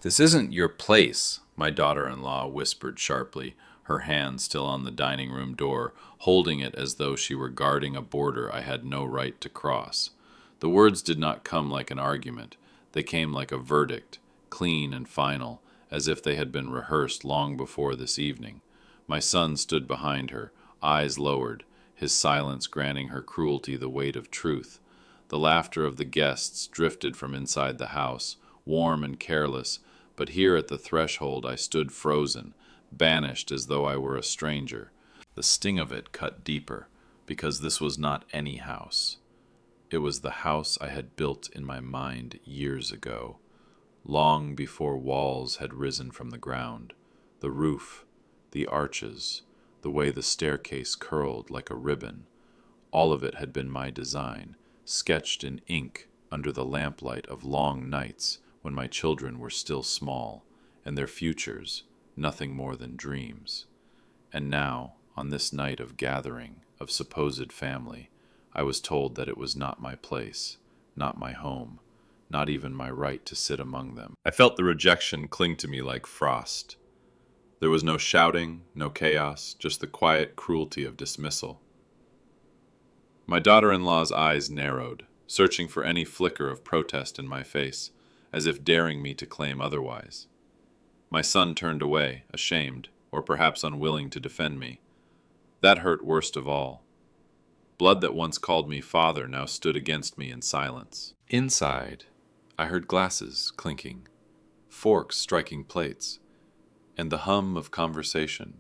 This isn't your place, my daughter-in-law whispered sharply, her hand still on the dining room door, holding it as though she were guarding a border I had no right to cross. The words did not come like an argument. They came like a verdict, clean and final, as if they had been rehearsed long before this evening. My son stood behind her, eyes lowered, his silence granting her cruelty the weight of truth. The laughter of the guests drifted from inside the house, warm and careless, but here at the threshold I stood frozen, banished as though I were a stranger. The sting of it cut deeper, because this was not any house. It was the house I had built in my mind years ago, long before walls had risen from the ground. The roof, the arches, the way the staircase curled like a ribbon, all of it had been my design, sketched in ink under the lamplight of long nights when my children were still small, and their futures nothing more than dreams. And now, on this night of gathering, of supposed family, I was told that it was not my place, not my home, not even my right to sit among them. I felt the rejection cling to me like frost. There was no shouting, no chaos, just the quiet cruelty of dismissal. My daughter-in-law's eyes narrowed, searching for any flicker of protest in my face, as if daring me to claim otherwise. My son turned away, ashamed, or perhaps unwilling to defend me. That hurt worst of all. Blood that once called me father now stood against me in silence. Inside, I heard glasses clinking, forks striking plates, and the hum of conversation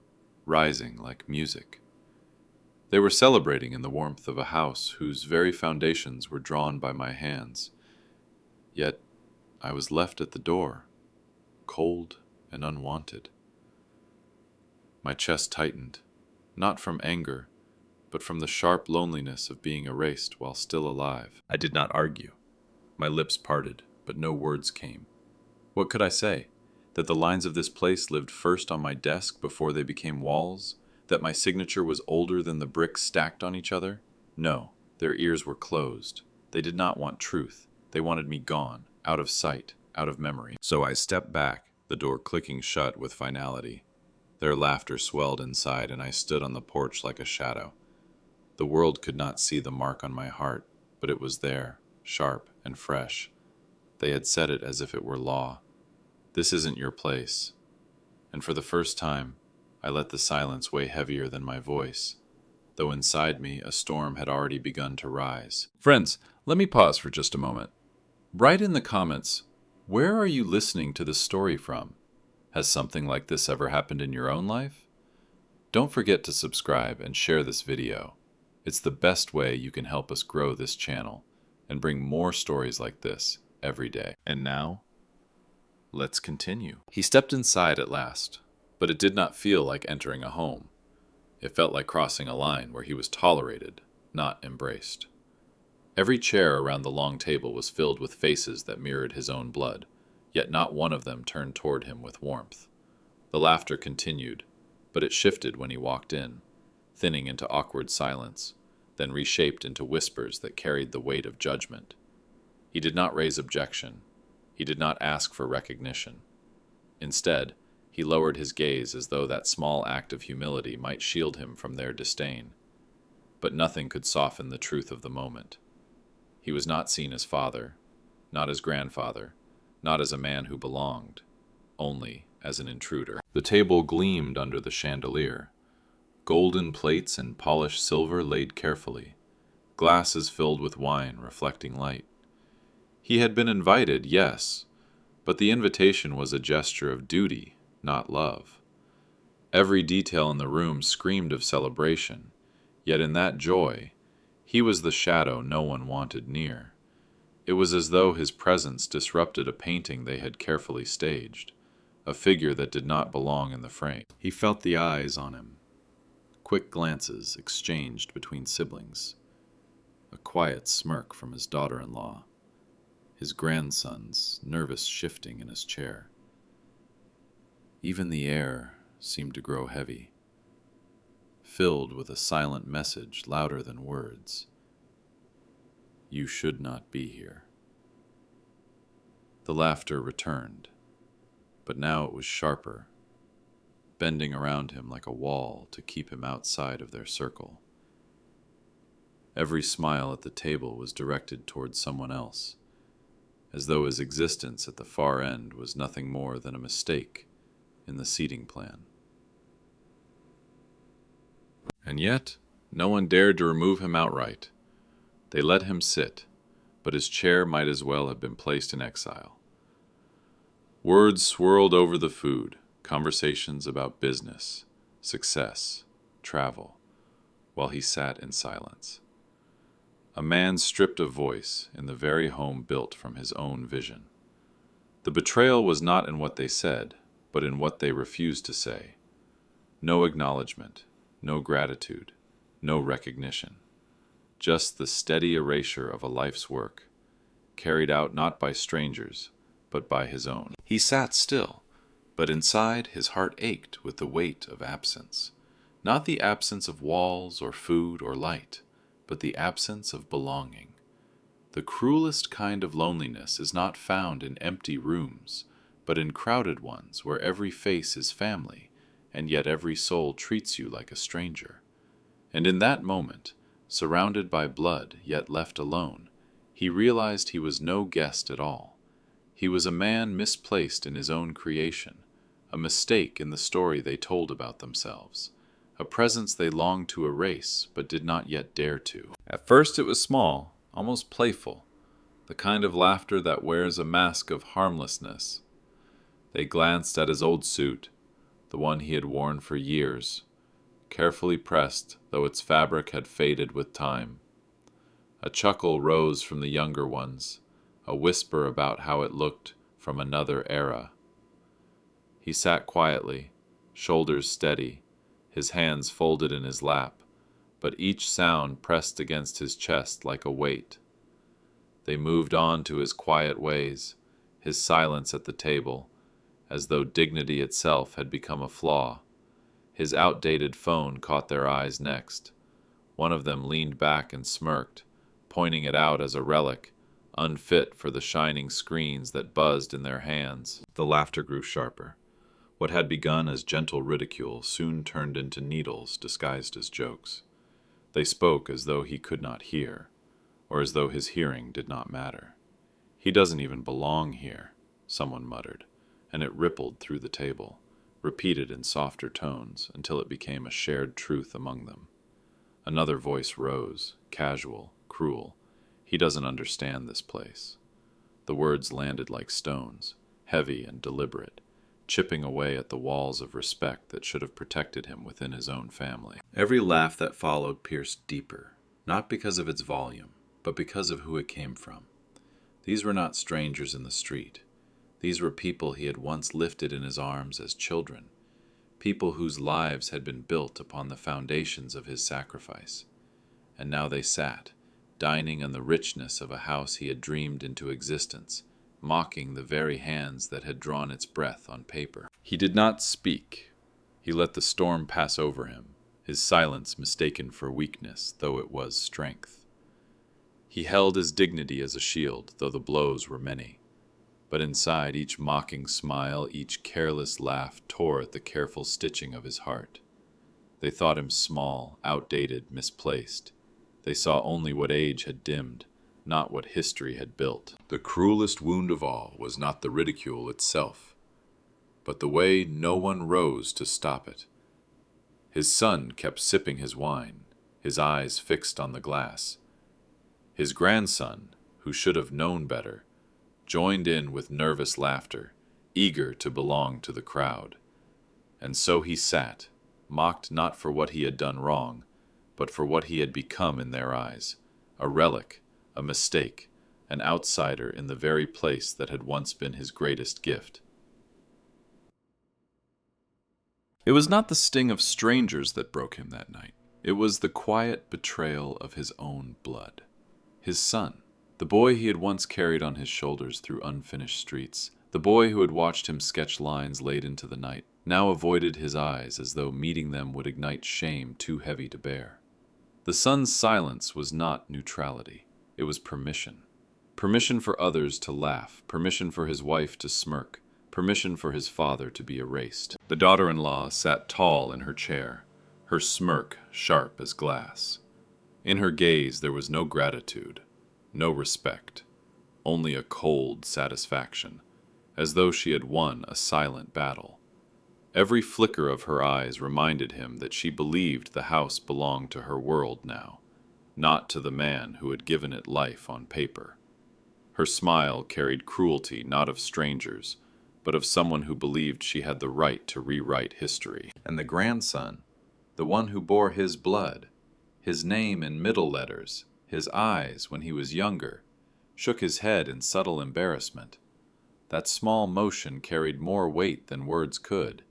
rising like music. They were celebrating in the warmth of a house whose very foundations were drawn by my hands. Yet I was left at the door, cold and unwanted. My chest tightened, not from anger, but from the sharp loneliness of being erased while still alive. I did not argue. My lips parted, but no words came. What could I say? That the lines of this place lived first on my desk before they became walls? That my signature was older than the bricks stacked on each other? No, their ears were closed. They did not want truth. They wanted me gone, out of sight, out of memory. So I stepped back, the door clicking shut with finality. Their laughter swelled inside, and I stood on the porch like a shadow. The world could not see the mark on my heart, but it was there, sharp and fresh. They had said it as if it were law. This isn't your place. And for the first time, I let the silence weigh heavier than my voice, though inside me a storm had already begun to rise. Friends, let me pause for just a moment. Write in the comments, where are you listening to this story from? Has something like this ever happened in your own life? Don't forget to subscribe and share this video. It's the best way you can help us grow this channel and bring more stories like this every day. And now, let's continue. He stepped inside at last, but it did not feel like entering a home. It felt like crossing a line where he was tolerated, not embraced. Every chair around the long table was filled with faces that mirrored his own blood, yet not one of them turned toward him with warmth. The laughter continued, but it shifted when he walked in, thinning into awkward silence, then reshaped into whispers that carried the weight of judgment. He did not raise objection. He did not ask for recognition. Instead, he lowered his gaze as though that small act of humility might shield him from their disdain. But nothing could soften the truth of the moment. He was not seen as father, not as grandfather, not as a man who belonged, only as an intruder. The table gleamed under the chandelier. Golden plates and polished silver laid carefully, glasses filled with wine reflecting light. He had been invited, yes, but the invitation was a gesture of duty, not love. Every detail in the room screamed of celebration, yet in that joy, he was the shadow no one wanted near. It was as though his presence disrupted a painting they had carefully staged, a figure that did not belong in the frame. He felt the eyes on him, quick glances exchanged between siblings, a quiet smirk from his daughter-in-law, his grandson's nervous shifting in his chair. Even the air seemed to grow heavy, filled with a silent message louder than words. You should not be here. The laughter returned, but now it was sharper, bending around him like a wall to keep him outside of their circle. Every smile at the table was directed towards someone else, as though his existence at the far end was nothing more than a mistake in the seating plan. And yet, no one dared to remove him outright. They let him sit, but his chair might as well have been placed in exile. Words swirled over the food, conversations about business, success, travel, while he sat in silence. A man stripped of voice in the very home built from his own vision. The betrayal was not in what they said, but in what they refused to say. No acknowledgement, no gratitude, no recognition. Just the steady erasure of a life's work, carried out not by strangers, but by his own. He sat still, but inside his heart ached with the weight of absence. Not the absence of walls or food or light, but the absence of belonging. The cruelest kind of loneliness is not found in empty rooms, but in crowded ones where every face is family, and yet every soul treats you like a stranger. And in that moment, surrounded by blood yet left alone, he realized he was no guest at all. He was a man misplaced in his own creation, a mistake in the story they told about themselves, a presence they longed to erase but did not yet dare to. At first it was small, almost playful, the kind of laughter that wears a mask of harmlessness. They glanced at his old suit, the one he had worn for years, carefully pressed though its fabric had faded with time. A chuckle rose from the younger ones, a whisper about how it looked from another era. He sat quietly, shoulders steady, his hands folded in his lap, but each sound pressed against his chest like a weight. They moved on to his quiet ways, his silence at the table, as though dignity itself had become a flaw. His outdated phone caught their eyes next. One of them leaned back and smirked, pointing it out as a relic, unfit for the shining screens that buzzed in their hands. The laughter grew sharper. What had begun as gentle ridicule soon turned into needles disguised as jokes. They spoke as though he could not hear, or as though his hearing did not matter. "He doesn't even belong here," someone muttered, and it rippled through the table, repeated in softer tones until it became a shared truth among them. Another voice rose, casual, cruel. "He doesn't understand this place." The words landed like stones, heavy and deliberate, chipping away at the walls of respect that should have protected him within his own family. Every laugh that followed pierced deeper, not because of its volume, but because of who it came from. These were not strangers in the street. These were people he had once lifted in his arms as children, people whose lives had been built upon the foundations of his sacrifice. And now they sat, dining on the richness of a house he had dreamed into existence, mocking the very hands that had drawn its breath on paper. He did not speak. He let the storm pass over him, his silence mistaken for weakness, though it was strength. He held his dignity as a shield, though the blows were many. But inside, each mocking smile, each careless laugh tore at the careful stitching of his heart. They thought him small, outdated, misplaced. They saw only what age had dimmed, not what history had built. The cruelest wound of all was not the ridicule itself, but the way no one rose to stop it. His son kept sipping his wine, his eyes fixed on the glass. His grandson, who should have known better, joined in with nervous laughter, eager to belong to the crowd. And so he sat, mocked not for what he had done wrong, but for what he had become in their eyes, a relic, a mistake, an outsider in the very place that had once been his greatest gift. It was not the sting of strangers that broke him that night. It was the quiet betrayal of his own blood. His son, the boy he had once carried on his shoulders through unfinished streets, the boy who had watched him sketch lines late into the night, now avoided his eyes as though meeting them would ignite shame too heavy to bear. The son's silence was not neutrality. It was permission. Permission for others to laugh, permission for his wife to smirk, permission for his father to be erased. The daughter-in-law sat tall in her chair, her smirk sharp as glass. In her gaze there was no gratitude, no respect, only a cold satisfaction, as though she had won a silent battle. Every flicker of her eyes reminded him that she believed the house belonged to her world now, not to the man who had given it life on paper. Her smile carried cruelty not of strangers, but of someone who believed she had the right to rewrite history. And the grandson, the one who bore his blood, his name in middle letters, his eyes when he was younger, shook his head in subtle embarrassment. That small motion carried more weight than words could.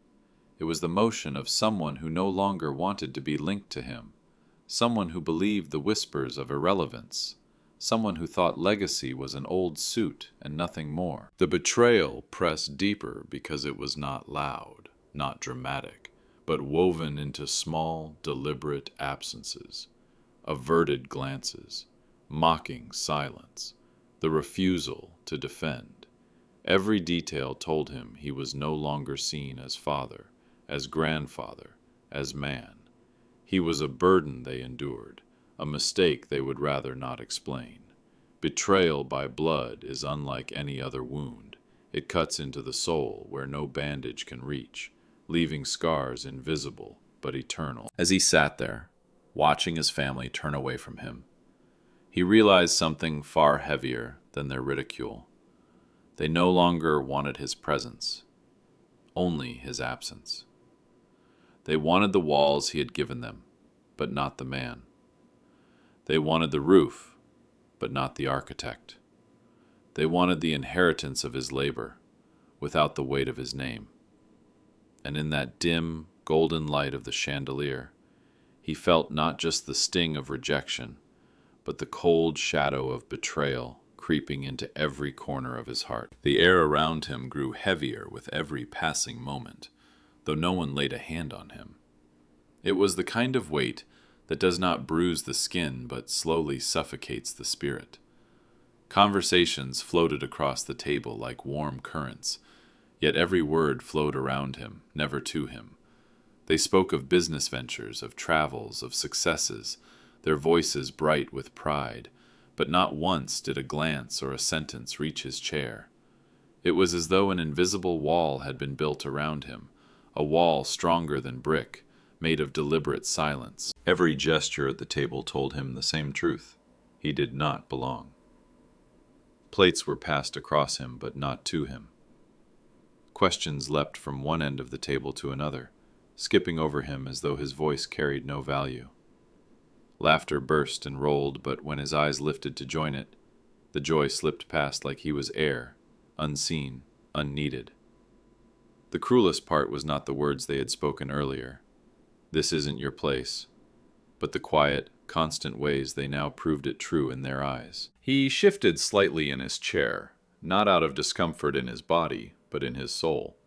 It was the motion of someone who no longer wanted to be linked to him, someone who believed the whispers of irrelevance, someone who thought legacy was an old suit and nothing more. The betrayal pressed deeper because it was not loud, not dramatic, but woven into small, deliberate absences, averted glances, mocking silence, the refusal to defend. Every detail told him he was no longer seen as father, as grandfather, as man. He was a burden they endured, a mistake they would rather not explain. Betrayal by blood is unlike any other wound. It cuts into the soul where no bandage can reach, leaving scars invisible but eternal. As he sat there, watching his family turn away from him, he realized something far heavier than their ridicule. They no longer wanted his presence, only his absence. They wanted the walls he had given them, but not the man. They wanted the roof, but not the architect. They wanted the inheritance of his labor, without the weight of his name. And in that dim, golden light of the chandelier, he felt not just the sting of rejection, but the cold shadow of betrayal creeping into every corner of his heart. The air around him grew heavier with every passing moment, though no one laid a hand on him. It was the kind of weight that does not bruise the skin but slowly suffocates the spirit. Conversations floated across the table like warm currents, yet every word flowed around him, never to him. They spoke of business ventures, of travels, of successes, their voices bright with pride, but not once did a glance or a sentence reach his chair. It was as though an invisible wall had been built around him, a wall stronger than brick, made of deliberate silence. Every gesture at the table told him the same truth. He did not belong. Plates were passed across him, but not to him. Questions leapt from one end of the table to another, skipping over him as though his voice carried no value. Laughter burst and rolled, but when his eyes lifted to join it, the joy slipped past like he was air, unseen, unneeded. The cruelest part was not the words they had spoken earlier. "This isn't your place," but the quiet, constant ways they now proved it true in their eyes. He shifted slightly in his chair, not out of discomfort in his body, but in his soul.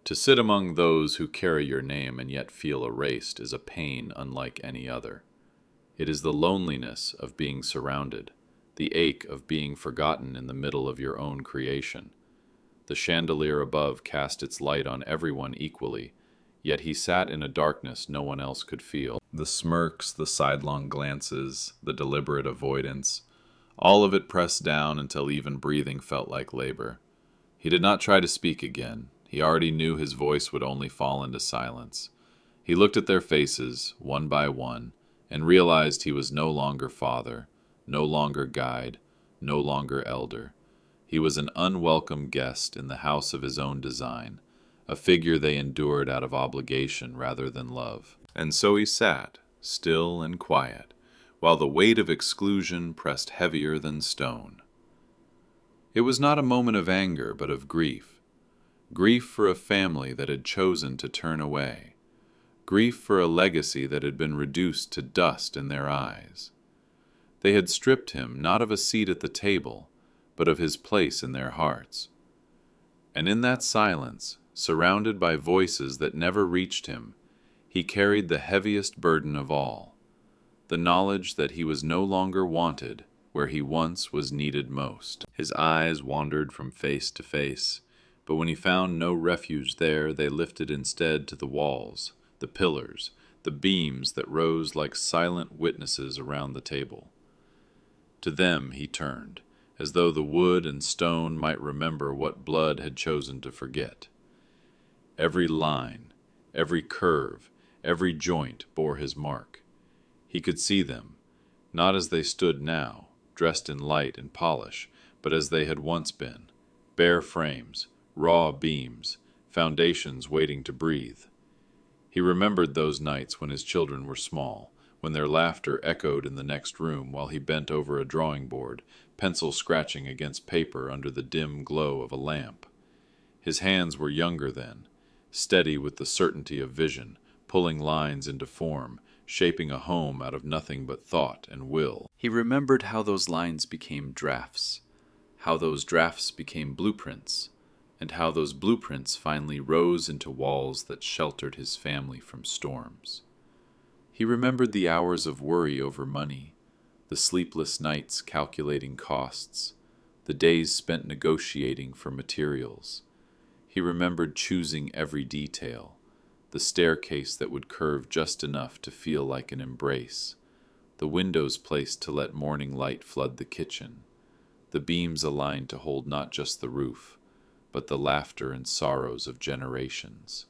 To sit among those who carry your name and yet feel erased is a pain unlike any other. It is the loneliness of being surrounded, the ache of being forgotten in the middle of your own creation. The chandelier above cast its light on everyone equally, yet he sat in a darkness no one else could feel. The smirks, the sidelong glances, the deliberate avoidance, all of it pressed down until even breathing felt like labor. He did not try to speak again. He already knew his voice would only fall into silence. He looked at their faces, one by one, and realized he was no longer father, no longer guide, no longer elder. He was an unwelcome guest in the house of his own design, a figure they endured out of obligation rather than love. And so he sat, still and quiet, while the weight of exclusion pressed heavier than stone. It was not a moment of anger, but of grief. Grief for a family that had chosen to turn away. Grief for a legacy that had been reduced to dust in their eyes. They had stripped him not of a seat at the table, but of his place in their hearts. And in that silence, surrounded by voices that never reached him, he carried the heaviest burden of all, the knowledge that he was no longer wanted where he once was needed most. His eyes wandered from face to face, But when he found no refuge there, they lifted instead to the walls, the pillars, the beams that rose like silent witnesses around the table. To them he turned, as though the wood and stone might remember what blood had chosen to forget. Every line, every curve, every joint bore his mark. He could see them, not as they stood now, dressed in light and polish, but as they had once been, bare frames, raw beams, foundations waiting to breathe. He remembered those nights when his children were small, when their laughter echoed in the next room while he bent over a drawing board, pencil scratching against paper under the dim glow of a lamp. His hands were younger then, steady with the certainty of vision, pulling lines into form, shaping a home out of nothing but thought and will. He remembered how those lines became drafts, how those drafts became blueprints, and how those blueprints finally rose into walls that sheltered his family from storms. He remembered the hours of worry over money, the sleepless nights calculating costs, the days spent negotiating for materials. He remembered choosing every detail, the staircase that would curve just enough to feel like an embrace, the windows placed to let morning light flood the kitchen, the beams aligned to hold not just the roof, but the laughter and sorrows of generations.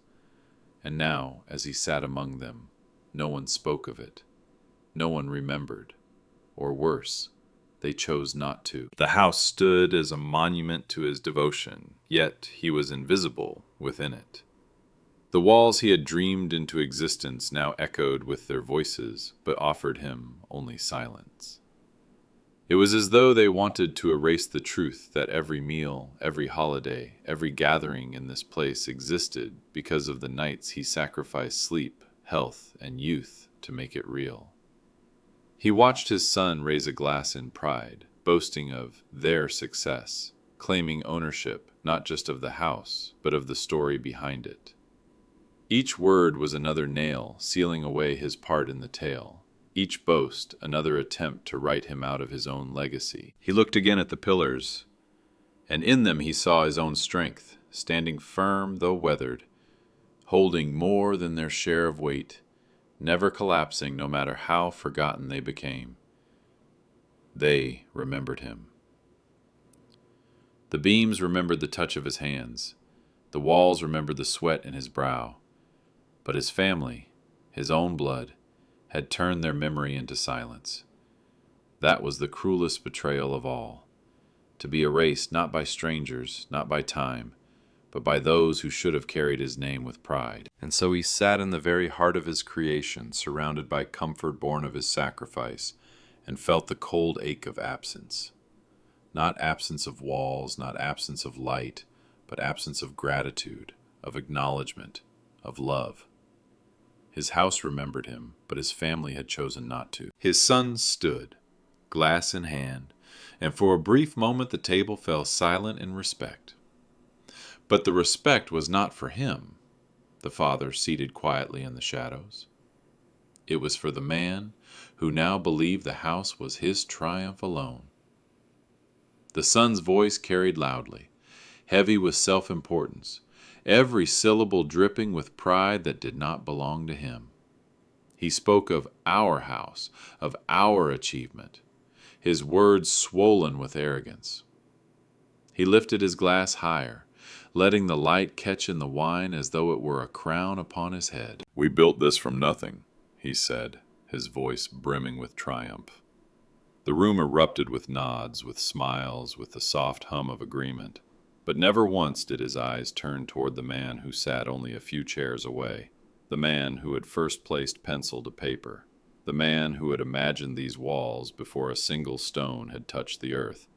And now, as he sat among them, no one spoke of it. No one remembered. Or worse, they chose not to. The house stood as a monument to his devotion, yet he was invisible within it. The walls he had dreamed into existence now echoed with their voices, but offered him only silence. It was as though they wanted to erase the truth that every meal, every holiday, every gathering in this place existed because of the nights he sacrificed sleep, health, and youth to make it real. He watched his son raise a glass in pride, boasting of their success, claiming ownership not just of the house, but of the story behind it. Each word was another nail sealing away his part in the tale. Each boast another attempt to write him out of his own legacy. He looked again at the pillars, and in them he saw his own strength, standing firm though weathered, holding more than their share of weight, never collapsing no matter how forgotten they became. They remembered him. The beams remembered the touch of his hands. The walls remembered the sweat in his brow. But his family, his own blood, had turned their memory into silence. That was the cruelest betrayal of all, to be erased not by strangers, not by time, but by those who should have carried his name with pride. And so he sat in the very heart of his creation, surrounded by comfort born of his sacrifice, and felt the cold ache of absence. Not absence of walls, not absence of light, but absence of gratitude, of acknowledgement, of love. His house remembered him, but his family had chosen not to. His son stood, glass in hand, and for a brief moment the table fell silent in respect. But the respect was not for him, the father seated quietly in the shadows. It was for the man who now believed the house was his triumph alone. The son's voice carried loudly, heavy with self-importance, every syllable dripping with pride that did not belong to him. He spoke of our house, of our achievement, his words swollen with arrogance. He lifted his glass higher, letting the light catch in the wine as though it were a crown upon his head. "We built this from nothing," he said, his voice brimming with triumph. The room erupted with nods, with smiles, with the soft hum of agreement. But never once did his eyes turn toward the man who sat only a few chairs away, the man who had first placed pencil to paper, the man who had imagined these walls before a single stone had touched the earth.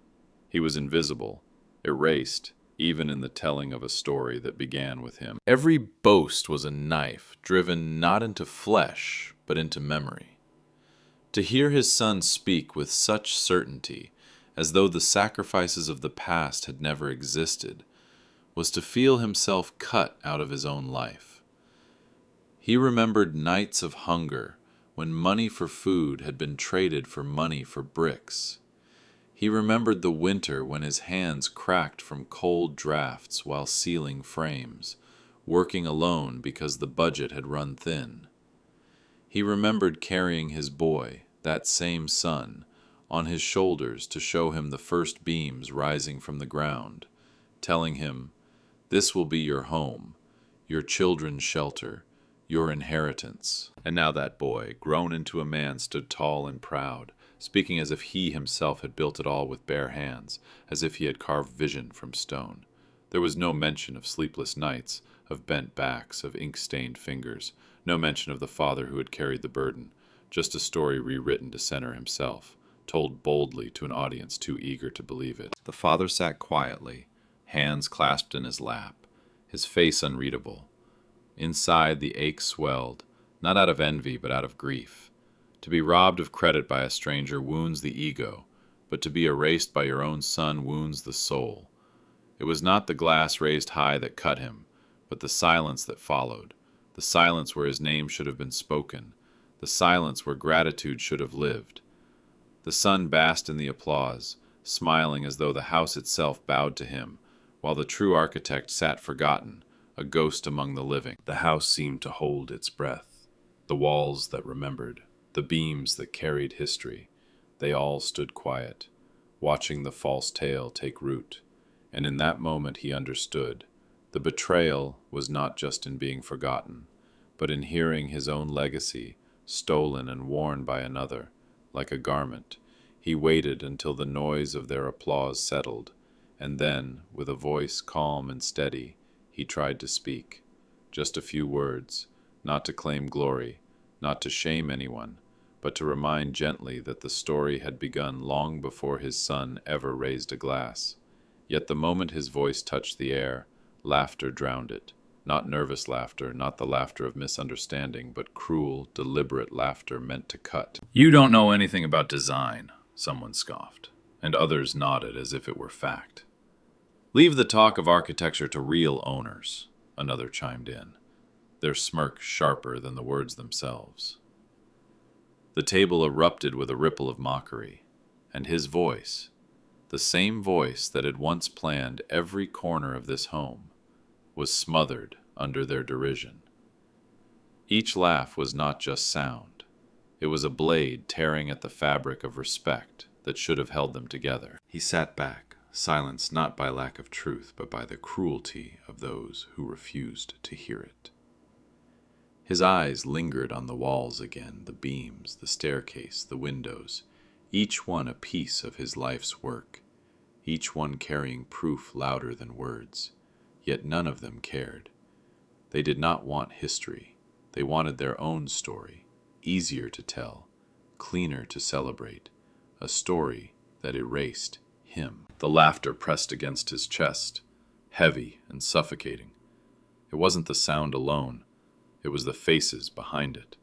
He was invisible, erased, even in the telling of a story that began with him. Every boast was a knife driven not into flesh, but into memory. To hear his son speak with such certainty, as though the sacrifices of the past had never existed, was to feel himself cut out of his own life. He remembered nights of hunger when money for food had been traded for money for bricks. He remembered the winter when his hands cracked from cold drafts while sealing frames, working alone because the budget had run thin. He remembered carrying his boy, that same son, on his shoulders to show him the first beams rising from the ground, telling him, "This will be your home, your children's shelter, your inheritance." And now that boy, grown into a man, stood tall and proud, speaking as if he himself had built it all with bare hands, as if he had carved vision from stone. There was no mention of sleepless nights, of bent backs, of ink-stained fingers, no mention of the father who had carried the burden, just a story rewritten to center himself, told boldly to an audience too eager to believe it. The father sat quietly, hands clasped in his lap, his face unreadable. Inside, the ache swelled, not out of envy but out of grief. To be robbed of credit by a stranger wounds the ego, but to be erased by your own son wounds the soul. It was not the glass raised high that cut him, but the silence that followed, the silence where his name should have been spoken, the silence where gratitude should have lived. The sun basked in the applause, smiling as though the house itself bowed to him, while the true architect sat forgotten, a ghost among the living. The house seemed to hold its breath. The walls that remembered, the beams that carried history, they all stood quiet, watching the false tale take root. And in that moment he understood. The betrayal was not just in being forgotten, but in hearing his own legacy, stolen and worn by another, like a garment. He waited until the noise of their applause settled, and then, with a voice calm and steady, he tried to speak. Just a few words, not to claim glory, not to shame anyone, but to remind gently that the story had begun long before his son ever raised a glass. Yet the moment his voice touched the air, laughter drowned it. Not nervous laughter, not the laughter of misunderstanding, but cruel, deliberate laughter meant to cut. "You don't know anything about design," someone scoffed, and others nodded as if it were fact. "Leave the talk of architecture to real owners," another chimed in, their smirk sharper than the words themselves. The table erupted with a ripple of mockery, and his voice, the same voice that had once planned every corner of this home, was smothered under their derision. Each laugh was not just sound. It was a blade tearing at the fabric of respect that should have held them together. He sat back, silenced not by lack of truth, but by the cruelty of those who refused to hear it. His eyes lingered on the walls again, the beams, the staircase, the windows, each one a piece of his life's work, each one carrying proof louder than words. Yet none of them cared. They did not want history. They wanted their own story, easier to tell, cleaner to celebrate, a story that erased him. The laughter pressed against his chest, heavy and suffocating. It wasn't the sound alone. It was the faces behind it.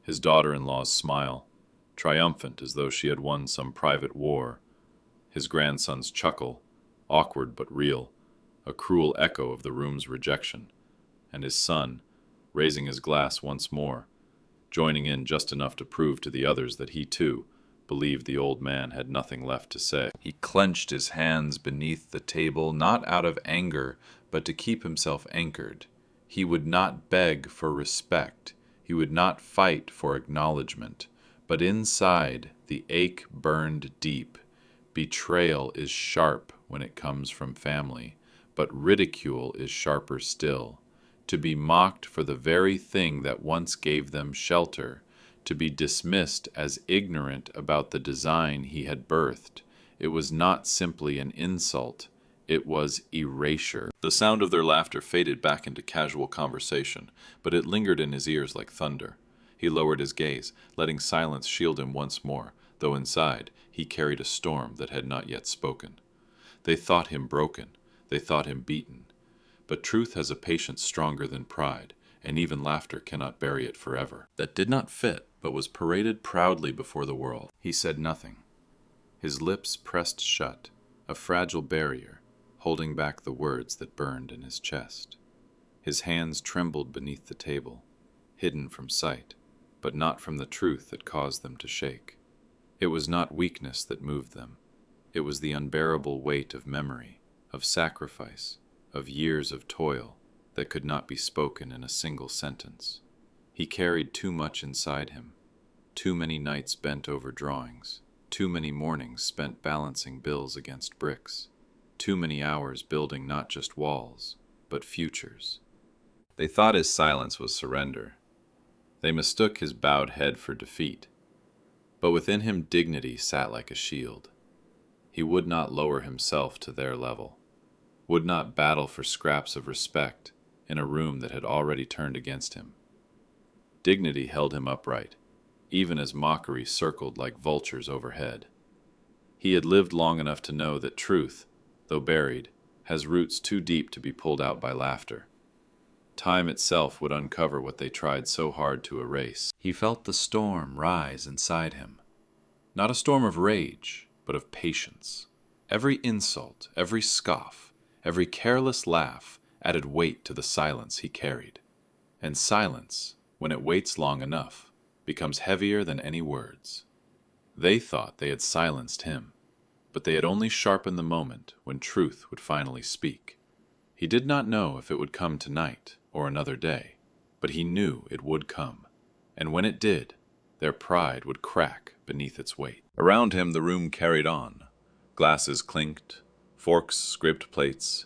His daughter-in-law's smile, triumphant as though she had won some private war. His grandson's chuckle, awkward but real, a cruel echo of the room's rejection. And his son, raising his glass once more, joining in just enough to prove to the others that he, too, believed the old man had nothing left to say. He clenched his hands beneath the table, not out of anger, but to keep himself anchored. He would not beg for respect. He would not fight for acknowledgement. But inside, the ache burned deep. Betrayal is sharp when it comes from family, but ridicule is sharper still. To be mocked for the very thing that once gave them shelter, to be dismissed as ignorant about the design he had birthed, it was not simply an insult. It was erasure. The sound of their laughter faded back into casual conversation, but it lingered in his ears like thunder. He lowered his gaze, letting silence shield him once more, though inside he carried a storm that had not yet spoken. They thought him broken. They thought him beaten. But truth has a patience stronger than pride, and even laughter cannot bury it forever. That did not fit, but was paraded proudly before the world. He said nothing. His lips pressed shut, a fragile barrier, holding back the words that burned in his chest. His hands trembled beneath the table, hidden from sight, but not from the truth that caused them to shake. It was not weakness that moved them. It was the unbearable weight of memory, of sacrifice, of years of toil that could not be spoken in a single sentence. He carried too much inside him, too many nights bent over drawings, too many mornings spent balancing bills against bricks, too many hours building not just walls, but futures. They thought his silence was surrender. They mistook his bowed head for defeat. But within him dignity sat like a shield. He would not lower himself to their level, would not battle for scraps of respect in a room that had already turned against him. Dignity held him upright, even as mockery circled like vultures overhead. He had lived long enough to know that truth, though buried, has roots too deep to be pulled out by laughter. Time itself would uncover what they tried so hard to erase. He felt the storm rise inside him. Not a storm of rage, but of patience. Every insult, every scoff, every careless laugh added weight to the silence he carried. And silence, when it waits long enough, becomes heavier than any words. They thought they had silenced him, but they had only sharpened the moment when truth would finally speak. He did not know if it would come tonight or another day, but he knew it would come, and when it did, their pride would crack beneath its weight. Around him the room carried on. Glasses clinked, forks scraped plates,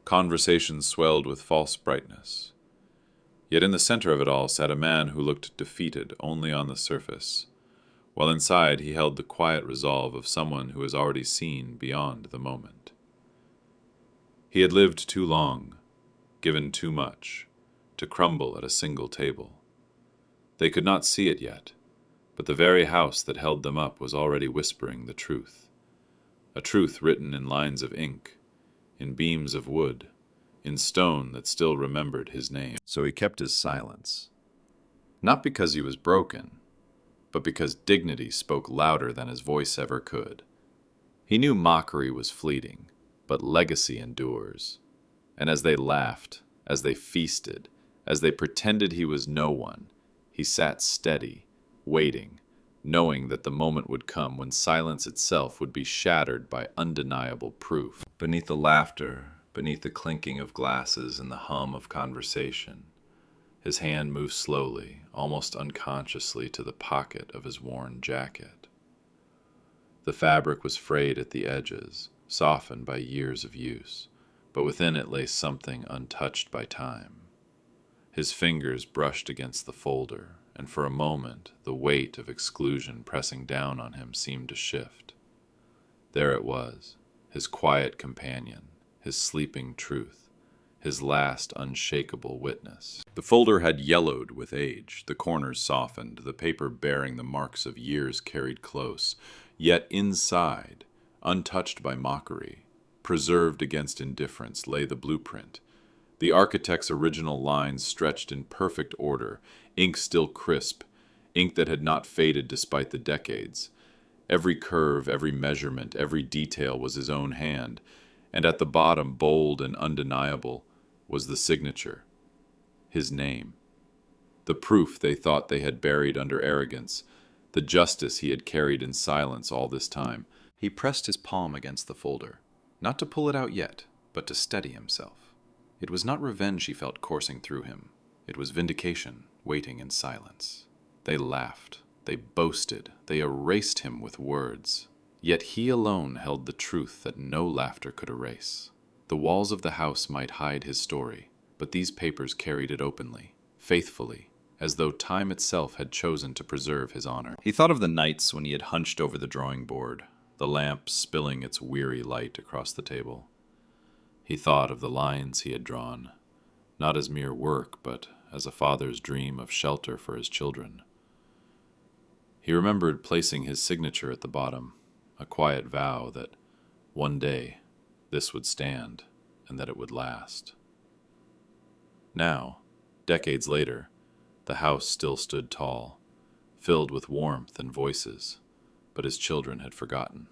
conversations swelled with false brightness. Yet in the center of it all sat a man who looked defeated only on the surface, while inside he held the quiet resolve of someone who has already seen beyond the moment. He had lived too long, given too much, to crumble at a single table. They could not see it yet, but the very house that held them up was already whispering the truth. A truth written in lines of ink, in beams of wood, in stone that still remembered his name. So he kept his silence. Not because he was broken, but because dignity spoke louder than his voice ever could. He knew mockery was fleeting, but legacy endures. And as they laughed, as they feasted, as they pretended he was no one, he sat steady, waiting, knowing that the moment would come when silence itself would be shattered by undeniable proof. Beneath the laughter, beneath the clinking of glasses and the hum of conversation, his hand moved slowly, almost unconsciously, to the pocket of his worn jacket. The fabric was frayed at the edges, softened by years of use, but within it lay something untouched by time. His fingers brushed against the folder, and for a moment the weight of exclusion pressing down on him seemed to shift. There it was, his quiet companion, his sleeping truth, his last unshakable witness. The folder had yellowed with age, the corners softened, the paper bearing the marks of years carried close, yet inside, untouched by mockery, preserved against indifference, lay the blueprint. The architect's original lines stretched in perfect order, ink still crisp, ink that had not faded despite the decades. Every curve, every measurement, every detail was his own hand, and at the bottom, bold and undeniable, was the signature, his name. The proof they thought they had buried under arrogance, the justice he had carried in silence all this time. He pressed his palm against the folder, not to pull it out yet, but to steady himself. It was not revenge he felt coursing through him. It was vindication, waiting in silence. They laughed, they boasted, they erased him with words. Yet he alone held the truth that no laughter could erase. The walls of the house might hide his story, but these papers carried it openly, faithfully, as though time itself had chosen to preserve his honor. He thought of the nights when he had hunched over the drawing board, the lamp spilling its weary light across the table. He thought of the lines he had drawn, not as mere work, but as a father's dream of shelter for his children. He remembered placing his signature at the bottom, a quiet vow that one day this would stand and that it would last. Now, decades later, the house still stood tall, filled with warmth and voices, but his children had forgotten.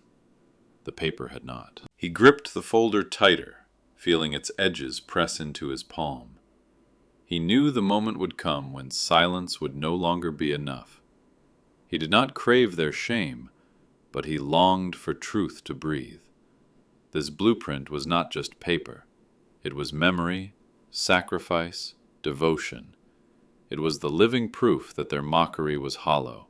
The paper had not. He gripped the folder tighter, feeling its edges press into his palm. He knew the moment would come when silence would no longer be enough. He did not crave their shame, but he longed for truth to breathe. This blueprint was not just paper. It was memory, sacrifice, devotion. It was the living proof that their mockery was hollow,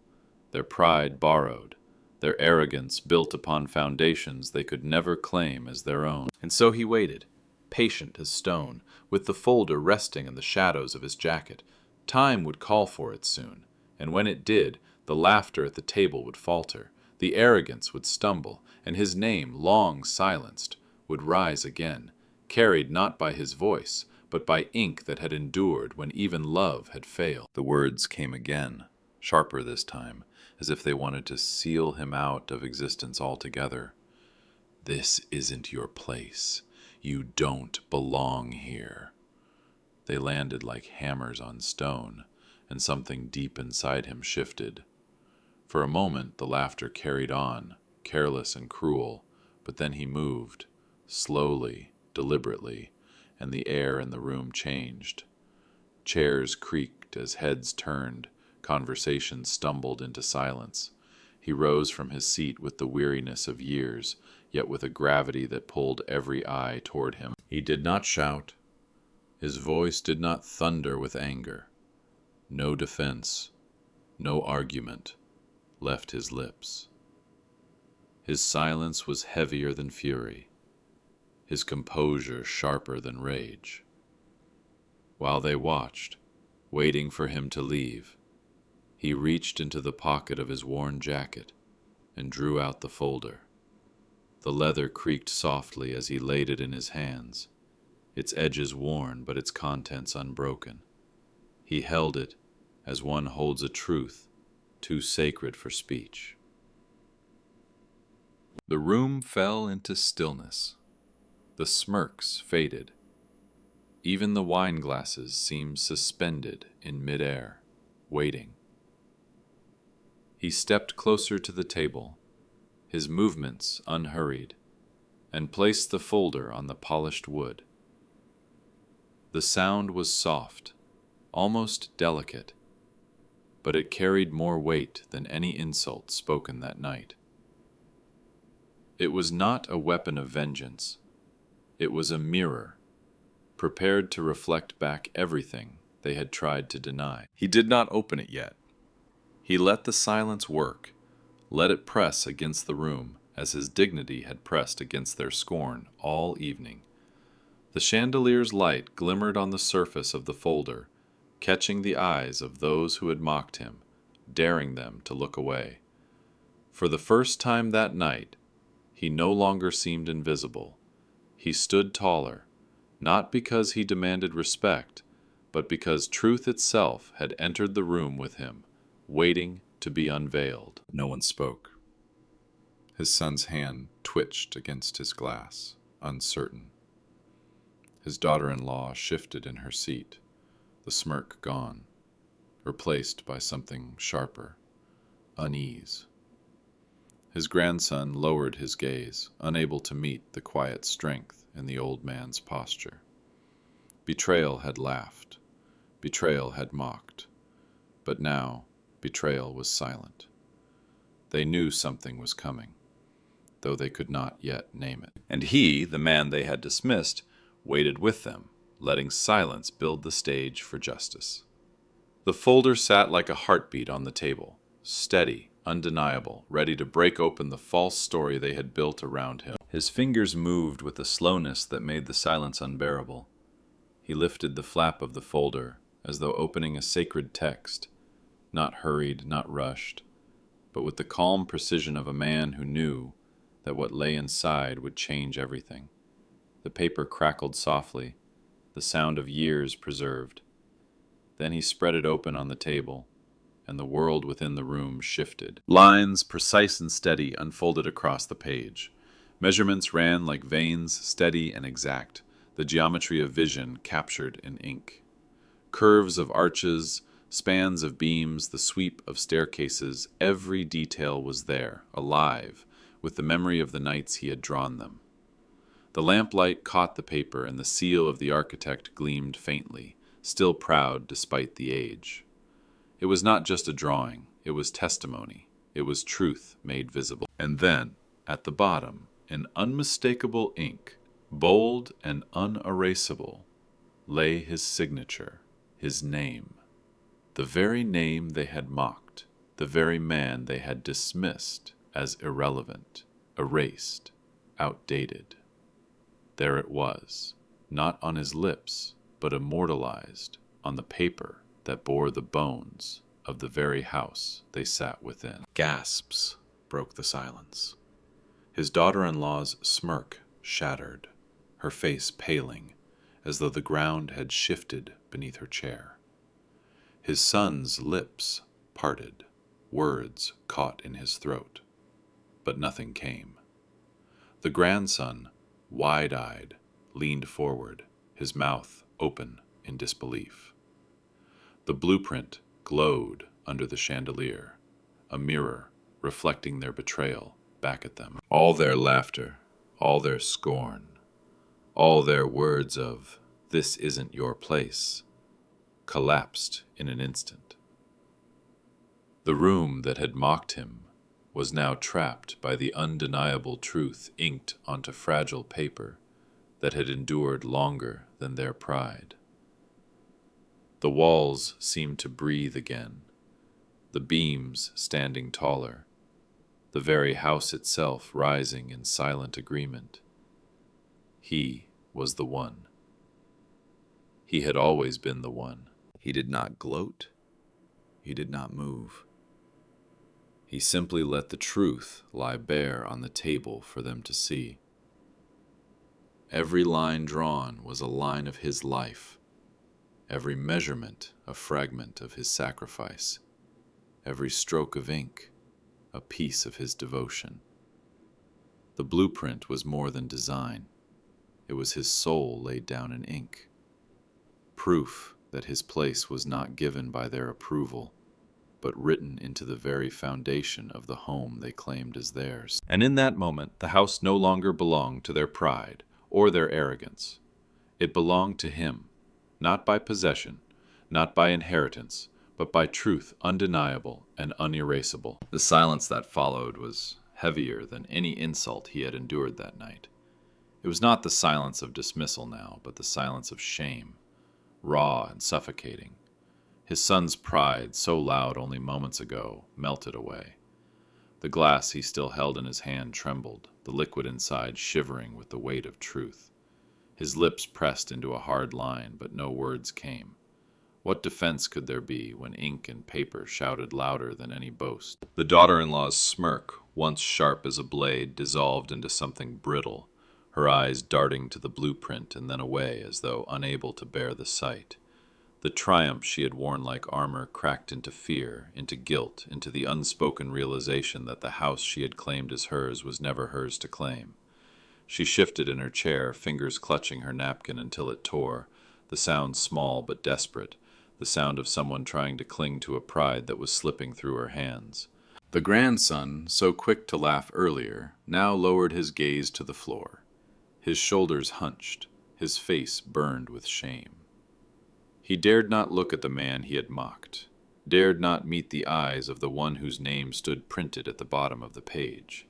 their pride borrowed, their arrogance built upon foundations they could never claim as their own. And so he waited, patient as stone, with the folder resting in the shadows of his jacket. Time would call for it soon, and when it did, the laughter at the table would falter, the arrogance would stumble, and his name, long silenced, would rise again, carried not by his voice, but by ink that had endured when even love had failed. The words came again, sharper this time, as if they wanted to seal him out of existence altogether. "This isn't your place. You don't belong here." They landed like hammers on stone, and something deep inside him shifted. For a moment the laughter carried on, careless and cruel, but then he moved, slowly, deliberately, and the air in the room changed. Chairs creaked as heads turned, conversation stumbled into silence. He rose from his seat with the weariness of years, yet with a gravity that pulled every eye toward him. He did not shout. His voice did not thunder with anger. No defense, no argument left his lips. His silence was heavier than fury, his composure sharper than rage. While they watched, waiting for him to leave, he reached into the pocket of his worn jacket and drew out the folder. The leather creaked softly as he laid it in his hands, its edges worn but its contents unbroken. He held it as one holds a truth too sacred for speech. The room fell into stillness. The smirks faded. Even the wine glasses seemed suspended in midair, waiting. He stepped closer to the table, his movements unhurried, and placed the folder on the polished wood. The sound was soft, almost delicate, but it carried more weight than any insult spoken that night. It was not a weapon of vengeance. It was a mirror, prepared to reflect back everything they had tried to deny. He did not open it yet. He let the silence work, let it press against the room as his dignity had pressed against their scorn all evening. The chandelier's light glimmered on the surface of the folder, catching the eyes of those who had mocked him, daring them to look away. For the first time that night, he no longer seemed invisible. He stood taller, not because he demanded respect, but because truth itself had entered the room with him, waiting to be unveiled. No one spoke. His son's hand twitched against his glass, uncertain. His daughter-in-law shifted in her seat, the smirk gone, replaced by something sharper, unease. His grandson lowered his gaze, unable to meet the quiet strength in the old man's posture. Betrayal had laughed, betrayal had mocked, but now betrayal was silent. They knew something was coming, though they could not yet name it. And he, the man they had dismissed, waited with them, letting silence build the stage for justice. The folder sat like a heartbeat on the table, steady, undeniable, ready to break open the false story they had built around him. His fingers moved with a slowness that made the silence unbearable. He lifted the flap of the folder, as though opening a sacred text, not hurried, not rushed, but with the calm precision of a man who knew that what lay inside would change everything. The paper crackled softly, the sound of years preserved. Then he spread it open on the table, and the world within the room shifted. Lines, precise and steady, unfolded across the page. Measurements ran like veins, steady and exact, the geometry of vision captured in ink. Curves of arches, spans of beams, the sweep of staircases, every detail was there, alive, with the memory of the nights he had drawn them. The lamplight caught the paper, and the seal of the architect gleamed faintly, still proud despite the age. It was not just a drawing, it was testimony, It was truth made visible. And then, at the bottom, in unmistakable ink, bold and unerasable, lay his signature, his name. The very name they had mocked, the very man they had dismissed as irrelevant, erased, outdated. There it was, not on his lips, but immortalized on the paper that bore the bones of the very house they sat within. Gasps broke the silence. His daughter-in-law's smirk shattered, her face paling, as though the ground had shifted beneath her chair. His son's lips parted, words caught in his throat, but nothing came. The grandson, wide-eyed, leaned forward, his mouth open in disbelief. The blueprint glowed under the chandelier, a mirror reflecting their betrayal back at them. All their laughter, all their scorn, all their words of, "This isn't your place," collapsed in an instant. The room that had mocked him was now trapped by the undeniable truth inked onto fragile paper that had endured longer than their pride. The walls seemed to breathe again, the beams standing taller, the very house itself rising in silent agreement. He was the one. He had always been the one. He did not gloat. He did not move. He simply let the truth lie bare on the table for them to see. Every line drawn was a line of his life, every measurement a fragment of his sacrifice, every stroke of ink a piece of his devotion. The blueprint was more than design. It was his soul laid down in ink, proof that his place was not given by their approval, but written into the very foundation of the home they claimed as theirs. And in that moment, the house no longer belonged to their pride or their arrogance. It belonged to him, not by possession, not by inheritance, but by truth undeniable and unerasable. The silence that followed was heavier than any insult he had endured that night. It was not the silence of dismissal now, but the silence of shame, raw and suffocating. His son's pride, so loud only moments ago, melted away. The glass he still held in his hand trembled, the liquid inside shivering with the weight of truth. His lips pressed into a hard line, but no words came. What defense could there be when ink and paper shouted louder than any boast? The daughter-in-law's smirk, once sharp as a blade, dissolved into something brittle, her eyes darting to the blueprint and then away as though unable to bear the sight. The triumph she had worn like armor cracked into fear, into guilt, into the unspoken realization that the house she had claimed as hers was never hers to claim. She shifted in her chair, fingers clutching her napkin until it tore, the sound small but desperate, the sound of someone trying to cling to a pride that was slipping through her hands. The grandson, so quick to laugh earlier, now lowered his gaze to the floor. His shoulders hunched, his face burned with shame. He dared not look at the man he had mocked, dared not meet the eyes of the one whose name stood printed at the bottom of the page.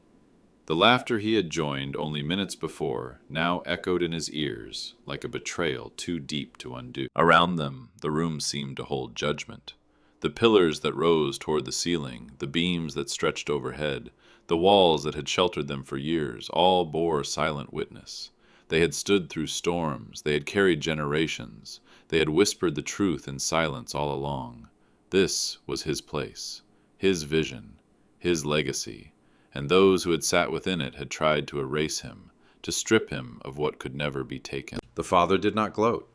The laughter he had joined only minutes before now echoed in his ears like a betrayal too deep to undo. Around them, the room seemed to hold judgment. The pillars that rose toward the ceiling, the beams that stretched overhead, the walls that had sheltered them for years, all bore silent witness. They had stood through storms, they had carried generations, they had whispered the truth in silence all along. This was his place, his vision, his legacy, and those who had sat within it had tried to erase him, to strip him of what could never be taken. The father did not gloat,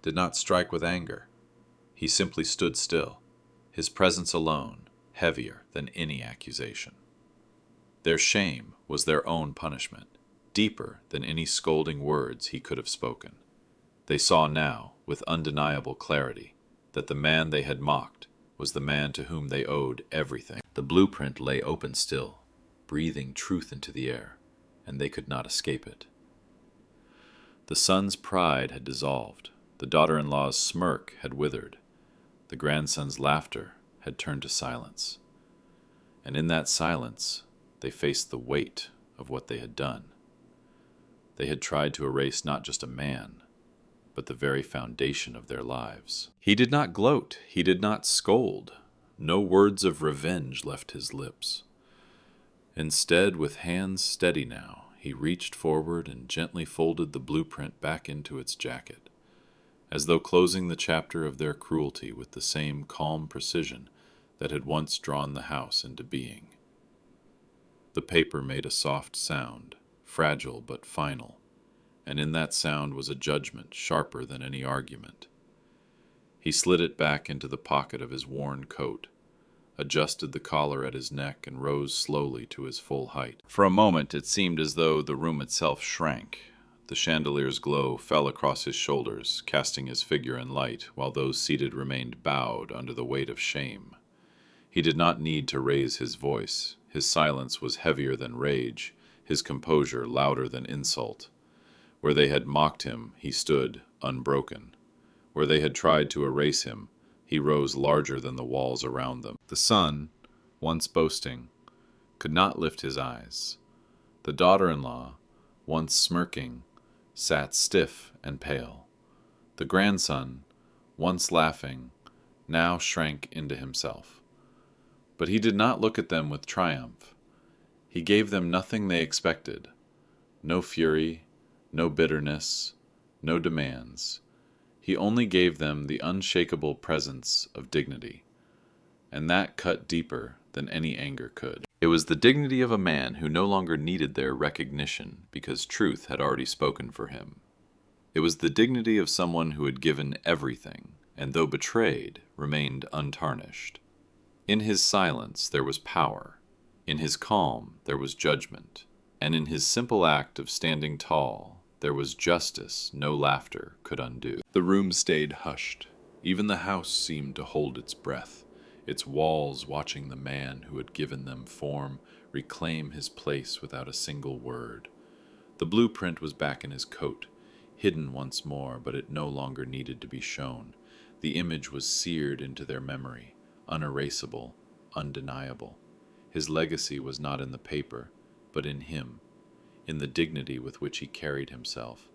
did not strike with anger. He simply stood still, his presence alone heavier than any accusation. Their shame was their own punishment, deeper than any scolding words he could have spoken. They saw now, with undeniable clarity, that the man they had mocked was the man to whom they owed everything. The blueprint lay open still, breathing truth into the air, and they could not escape it. The son's pride had dissolved, the daughter-in-law's smirk had withered, the grandson's laughter had turned to silence. And in that silence, they faced the weight of what they had done. They had tried to erase not just a man, but the very foundation of their lives. He did not gloat. He did not scold. No words of revenge left his lips. Instead, with hands steady now, he reached forward and gently folded the blueprint back into its jacket, as though closing the chapter of their cruelty with the same calm precision that had once drawn the house into being. The paper made a soft sound, fragile but final, and in that sound was a judgment sharper than any argument. He slid it back into the pocket of his worn coat, adjusted the collar at his neck, and rose slowly to his full height. For a moment it seemed as though the room itself shrank. The chandelier's glow fell across his shoulders, casting his figure in light, while those seated remained bowed under the weight of shame. He did not need to raise his voice. His silence was heavier than rage, his composure louder than insult. Where they had mocked him, he stood, unbroken. Where they had tried to erase him, he rose larger than the walls around them. The son, once boasting, could not lift his eyes. The daughter-in-law, once smirking, sat stiff and pale. The grandson, once laughing, now shrank into himself. But he did not look at them with triumph. He gave them nothing they expected. No fury, no bitterness, no demands. He only gave them the unshakable presence of dignity, and that cut deeper than any anger could. It was the dignity of a man who no longer needed their recognition because truth had already spoken for him. It was the dignity of someone who had given everything, and though betrayed, remained untarnished. In his silence there was power, in his calm there was judgment, and in his simple act of standing tall there was justice no laughter could undo. The room stayed hushed. Even the house seemed to hold its breath, its walls watching the man who had given them form reclaim his place without a single word. The blueprint was back in his coat, hidden once more, but it no longer needed to be shown. The image was seared into their memory, unerasable, undeniable. His legacy was not in the paper, but in him, in the dignity with which he carried himself,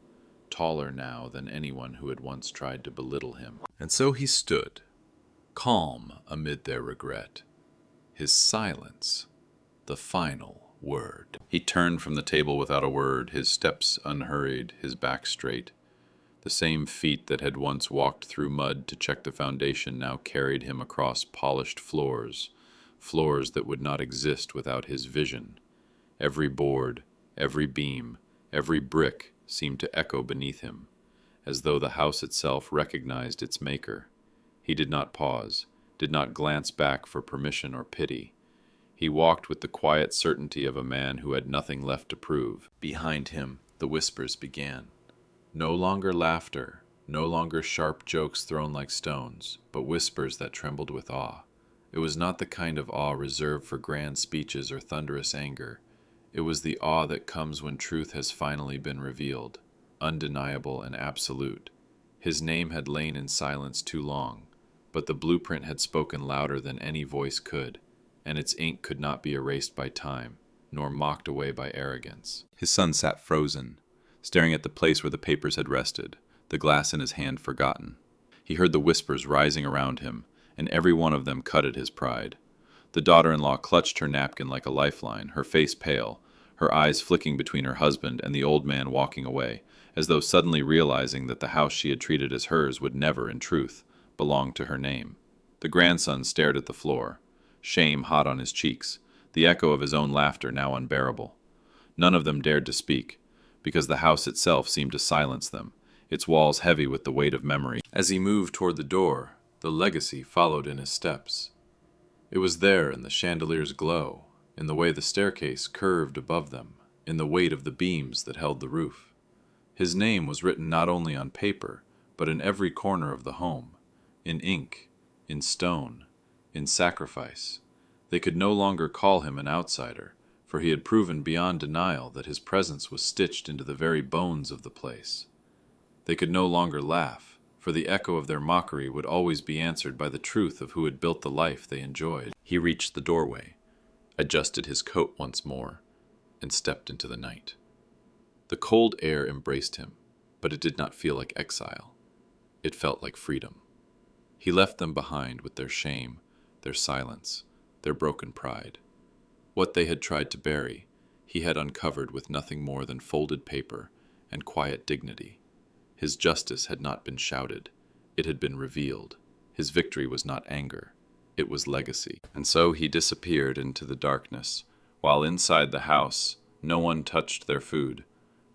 taller now than anyone who had once tried to belittle him. And so he stood, calm amid their regret, his silence the final word. He turned from the table without a word, his steps unhurried, his back straight. The same feet that had once walked through mud to check the foundation now carried him across polished floors, floors that would not exist without his vision. Every board, every beam, every brick seemed to echo beneath him, as though the house itself recognized its maker. He did not pause, did not glance back for permission or pity. He walked with the quiet certainty of a man who had nothing left to prove. Behind him, the whispers began. No longer laughter, no longer sharp jokes thrown like stones, but whispers that trembled with awe. It was not the kind of awe reserved for grand speeches or thunderous anger. It was the awe that comes when truth has finally been revealed, undeniable and absolute. His name had lain in silence too long, but the blueprint had spoken louder than any voice could, and its ink could not be erased by time, nor mocked away by arrogance. His son sat frozen, staring at the place where the papers had rested, the glass in his hand forgotten. He heard the whispers rising around him, and every one of them cut at his pride. The daughter-in-law clutched her napkin like a lifeline, her face pale, her eyes flicking between her husband and the old man walking away, as though suddenly realizing that the house she had treated as hers would never, in truth, belong to her name. The grandson stared at the floor, shame hot on his cheeks, the echo of his own laughter now unbearable. None of them dared to speak, because the house itself seemed to silence them, its walls heavy with the weight of memory. As he moved toward the door, the legacy followed in his steps. It was there in the chandelier's glow, in the way the staircase curved above them, in the weight of the beams that held the roof. His name was written not only on paper, but in every corner of the home, in ink, in stone, in sacrifice. They could no longer call him an outsider, for he had proven beyond denial that his presence was stitched into the very bones of the place. They could no longer laugh, for the echo of their mockery would always be answered by the truth of who had built the life they enjoyed. He reached the doorway, adjusted his coat once more, and stepped into the night. The cold air embraced him, but it did not feel like exile. It felt like freedom. He left them behind with their shame, their silence, their broken pride. What they had tried to bury, he had uncovered with nothing more than folded paper and quiet dignity. His justice had not been shouted, it had been revealed. His victory was not anger, it was legacy. And so he disappeared into the darkness, while inside the house no one touched their food,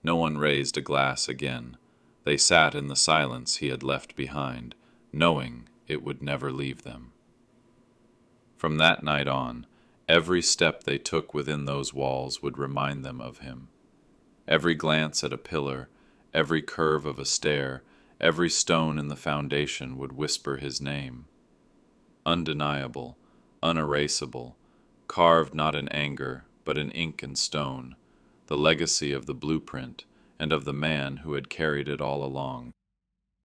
no one raised a glass again. They sat in the silence he had left behind, knowing it would never leave them. From that night on, every step they took within those walls would remind them of him. Every glance at a pillar, every curve of a stair, every stone in the foundation would whisper his name. Undeniable, unerasable, carved not in anger, but in ink and stone, the legacy of the blueprint and of the man who had carried it all along.